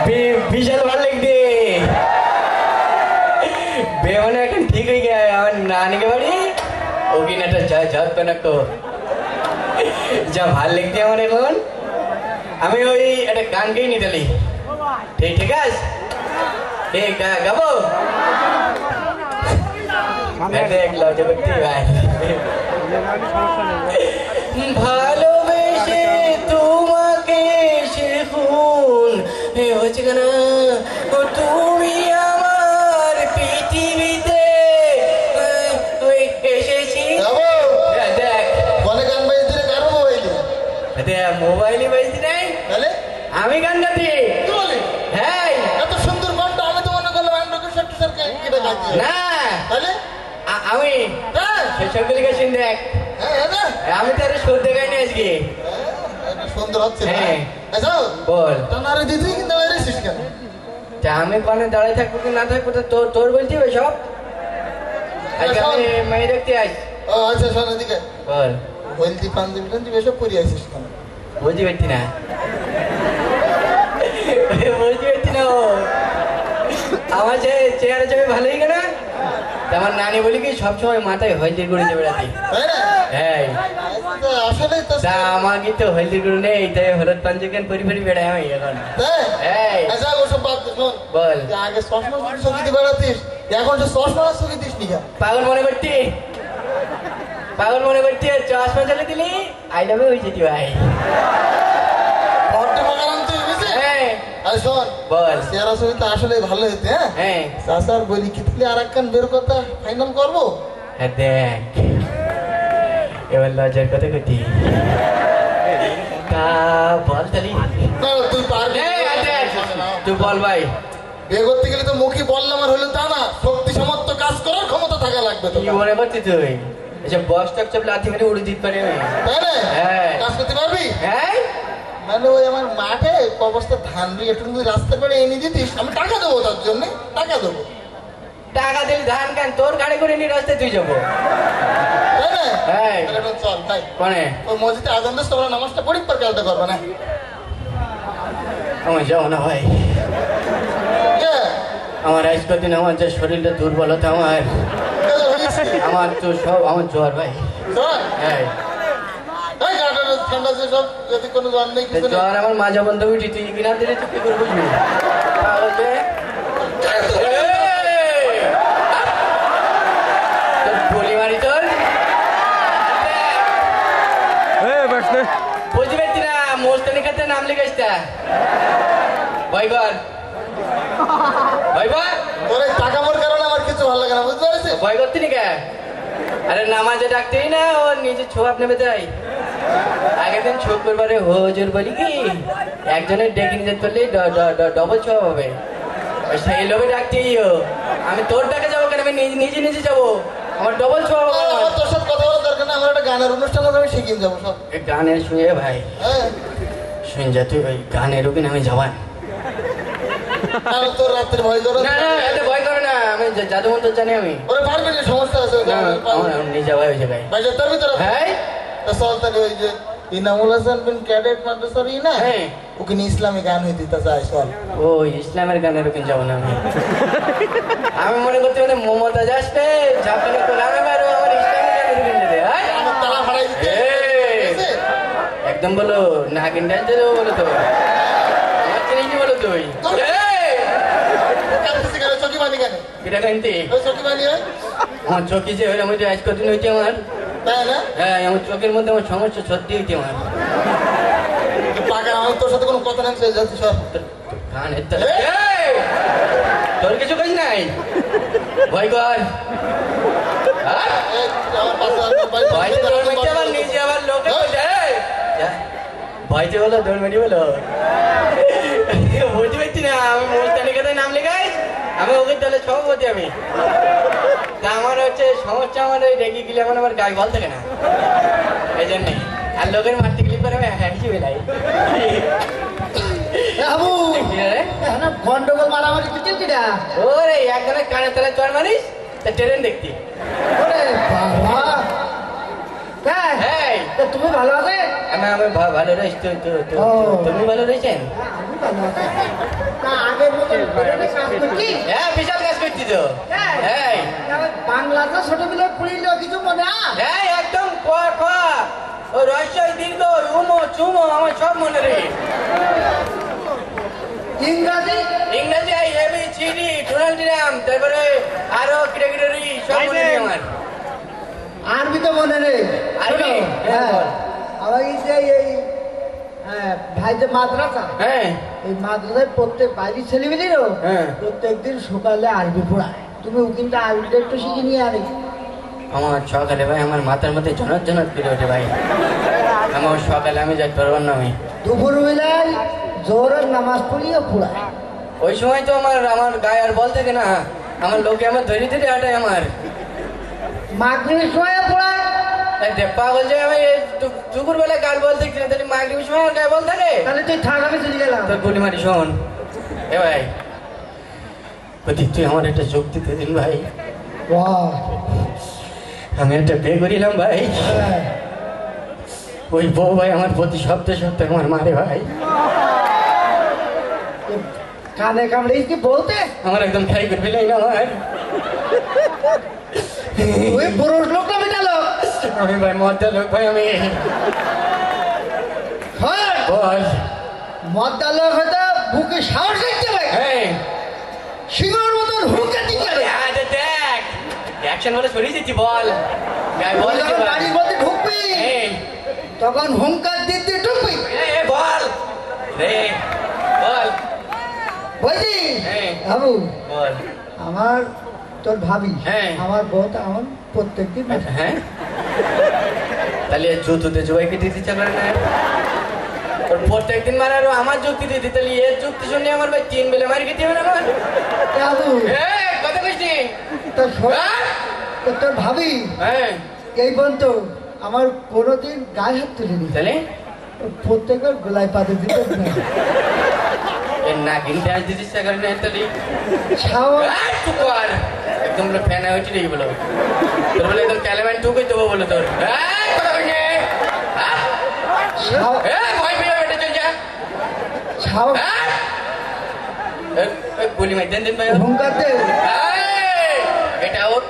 বিশাল ভালো লাগবে বে মানে এখন ঠিক হয়ে গেছে আমার নানিকে বাড়ি অভিনেতা যাত না তো যা ভাল লাগছে আমার এখন আমি ওই একটা গান গেয়ে নিতে ঠিক আছে ঠিক গাবো দেখ লজ্জা করতে ভাই ভালোবেসে তোমাকে শেখুন হচ্ছে কেন তুমি আমার পৃথিবীতে এসেছি দেখ বলে গান বাজতে কারো মোবাইলে মোবাইলে বাজতে নাই তাহলে আমি গান গাতি হ্যাঁ এত সুন্দর গানটা আমি তো মনে করলাম না তাহলে আমি সেসব দিকে শুন দেখ আমি তো আরে সত্যি গাইনি আজকে সুন্দর হচ্ছে বল দিদি কিন্তু কেন আমি কোনে দাঁড়িয়ে থাকবো কি না থাকবো তোর বলছি ওই সব আজকে আমি মেয়ে দেখতে আসি ও আচ্ছা শোন এদিকে বল হলদি পাঞ্জাবি টাঞ্জাবি এসব পরে আসিস কেন বুঝতে পারছি না বুঝতে পারছি না আমার চেহারা ছবি ভালোই কেনা আমার নানি বলি কি সবসময় মাথায় হলদি গুঁড়ো দেবে রাতে হ্যাঁ আমাকে তো হলদি গুঁড়ো নেই তাই হলুদ পাঞ্জাবি পরি পরি বেড়াই আমি এখন বল আগে চশমা চোখে বেড়াতিস এখন চশমা চোখে দিস নি পাগল মনে করতি চশমা চলে দিলি আই লাভ হয়ে যেতি ভাই বল চেহারা ছবি তো আসলে ভালো হইতে হ্যাঁ চাচার বলি কি তুই আর একখান বের কথা ফাইনাল করবো দেখ এবার লজ্জার কথা কতি বল তালি তুই পারবি তুই বল ভাই বিয়ে করতে গেলে তো মুখী বললাম আর হলো তা না শক্তি সামর্থ্য কাজ করার ক্ষমতা থাকা লাগবে কি মনে করছি তুই এসব বক্স টক সব লাথি মেরে উড়ে দিতে পারি হ্যাঁ কাজ করতে পারবি হ্যাঁ মানে ওই আমার মাঠে অবস্থা ধান দিয়ে একটু রাস্তার পরে এনে দিতিস আমি টাকা দেবো তার জন্য টাকা দেবো টাকা দিলে ধান কেন তোর গাড়ি করে নিয়ে রাস্তায় তুই যাবো চল তাই কোনে ওই মসজিদে আজান দিস তোমরা নামাজটা পড়ি পর কালটা করবে না আমার যাও না ভাই আমার আজ কদিন আমার যে শরীরটা দুর্বলতা আমার তো সব আমার জ্বর ভাই হ্যাঁ ঠান্ডা সব যদি কোনো জ্বর নেই জ্বর আমার মাজা বন্ধ উঠি তুই কিনা দিলে তুই কি করে বুঝবি বলি মারি তোর বুঝতে পারছি না মোস্তানি খাতে নাম লিখাইছে ভয় কর ভয় কর তোর এই টাকা মোর কারণে আমার কিছু ভালো লাগে না বুঝতে পারছিস ভয় করতি নি কে আরে নামাজে ডাকতেই না ও নিজে ছোয়াব নেবে তাই আগের দিন শুক্রবারে হুজুর বলি কি একজনের ডেকে নিতে পারলে ডবল ছোয়াব হবে সেই লোভে ডাকতেই আমি তোর ডাকে যাবো কেন আমি নিজে নিজে যাবো আমার ডবল ছোয়াব তোর সাথে কথা বলার দরকার নেই আমার একটা গানের অনুষ্ঠান আমি শিখিয়ে যাবো সব গানের শুয়ে ভাই শুন যা তুই ওই গানের ওখানে আমি যাবান তোর রাত্রে ভয় করো না এত ভয় করে না আমি জাদু মন্ত্র জানি আমি ওরে পারবি না সমস্যা আছে নিয়ে যাওয়া ওই জায়গায় ভাই তোর ভিতরে হ্যাঁ চল তাহলে ওই যে ইনামুল হাসান বিন ক্যাডেট মাদ্রাসার না ওখানে ইসলামী গান হইতে তা যায় চল ও ইসলামের গানের ওখানে যাবো না আমি মনে করতে মানে মমতাজ আসবে ঝাপটালে তো গানে পারো আমার ইসলামের গানের ওখানে যেতে আমার তালা ভাড়াই দিতে একদম বলো নাগিন ডান্স দেবো বলো তো আমার চিনিস বলো তুই চকি বানি কেন এটা কানতে চকি বানি আমার চকি যে হইলে আমি আজ কদিন হইতে আমার হ্যাঁ আমার চোখের মধ্যে আমার সমস্যা সত্যি হইতে আমার আমার তোর সাথে কোনো কথা নাই যাচ্ছি সব তোর কিছু কাজ নাই ভয় কর নিজে আবার লোকে ভয়তে বলো দৌড় মারি বলো বুঝতে পারছি না আমি মোস্তানি কথায় নাম লেখাই আমি ওকে তাহলে সভাপতি আমি তা আমার হচ্ছে সমস্যা আমার ওই রেগে গেলে আমার গায়ে বল থাকে না এই জন্যে আর লোকের মারতে গেলে পরে আমি হ্যাঁসি বেলাই গন্ডগোল মারামারি ওরে একজনের কানের তলায় চড় মারিস তা ট্রেন দেখতি তুমি ভালো আছে আমি ভালো রয়েছি তুমি ভালো রয়েছেন হ্যাঁ বিশাল কাজ করছি তো এই বাংলাতে ছোটবেলায় পড়িল কিছু মনে এই একদম ক খ ও রহস্য দীর্ঘ উমো চুমো আমার সব মনে রে ইংরাজি ইংরেজি আই এবি সিডি ডোনাল্ডিনাম তারপরে আরো ক্রিকেটারি সব মনে রে আমার আরবি তো মনে নেই আরবি? হ্যাঁ বল। আবার এই যে এই ভাই যে মাদ্রাসা হ্যাঁ এই মাদ্রাসায় প্রত্যেক বাইরের ছেলেমেয়েরও হ্যাঁ। প্রত্যেকদিন সকালে আরবি পড়ায় তুমি কিন্তু আরবিটা একটু শিখে নিয়ে আনি আমার সকালে ভাই আমার মাথার মধ্যে ঝনক ঝনক করে ওঠে ভাই আমার সকালে আমি যাই পারবো না আমি দুপুর বেলায় জোহরের নামাজ পড়িয়ে পড়ায় ওই সময় তো আমার গায়ে আর বল থাকে না আমার লোকে আমার ধরে ধরে হাঁটায় আমার মাগরিবের সময় পড়ায় পাগল যে আমি দুপুর বেলা গাল বল দেখছি না তাহলে মাগরিবের সময় আমার গায়ে বল থাকে তাহলে তুই থাক আমি চলে গেলাম তোর গুলি মারি শোন এ ভাই প্রতীক তুই আমার একটা যোগ দিতে দিন ভাই বাহ, আমি একটা বিয়ে করিলাম ভাই হ্যাঁ। ওই বউ ভাই আমার প্রতি সপ্তাহে সপ্তাহে আমার মারে ভাই কানে কামড়ে কি বলতে আমার একদম খাই করবি না আমার ওই পুরুষ লোকটা মেটালো আমি ভাই মদ্দা লোক ভাই আমি হ্যাঁ বল মদ্দা লোক হয়তো বুকে সাহস দেখতে হবে হ্যাঁ সিংহর মতন হুকে দিতে হবে দেখ অ্যাকশন বলে সরিয়ে দিচ্ছি বল গায়ে বল যখন বাড়ির মধ্যে ঢুকবি এই তখন হুঙ্কার দিতে ঢুকবি বল রে বল বুঝলি হ্যাঁ। বাবু বল আমার তোর ভাবি হ্যাঁ। আমার বউ তো আমার প্রত্যেকদিন হ্যাঁ তাহলে জুতুতে জবাইকে দিতে ইচ্ছা করে না ওর প্রত্যেকদিন মারা আর আমার যুক্তি দিতে তাহলে এর যুক্তি শুনে আমার ভাই 3 বেলা মারি খেতে হবে না আমার বাবু কথা কইছি তোর তোর ভাবি হ্যাঁ এই পর্যন্ত আমার কোনোদিন গায়ে হাত তুলিনি তাহলে প্রত্যেকের গোলায় পাতে দিতে এর নাগিন ডান্স দিতে ইচ্ছা করে না তাহলে ছাওয়া টুকার একদম ফ্যান হয়েছে রে বলো তোর বলে একদম ক্যালেমেন্ট টুকুই দেবো বলো তোর কথা কইছে ছাওয়া ভয় পেয়ে বেটা চল যা ছাওয়া গুলি মাই দেন ভাই হুঙ্কার দে এটা ওর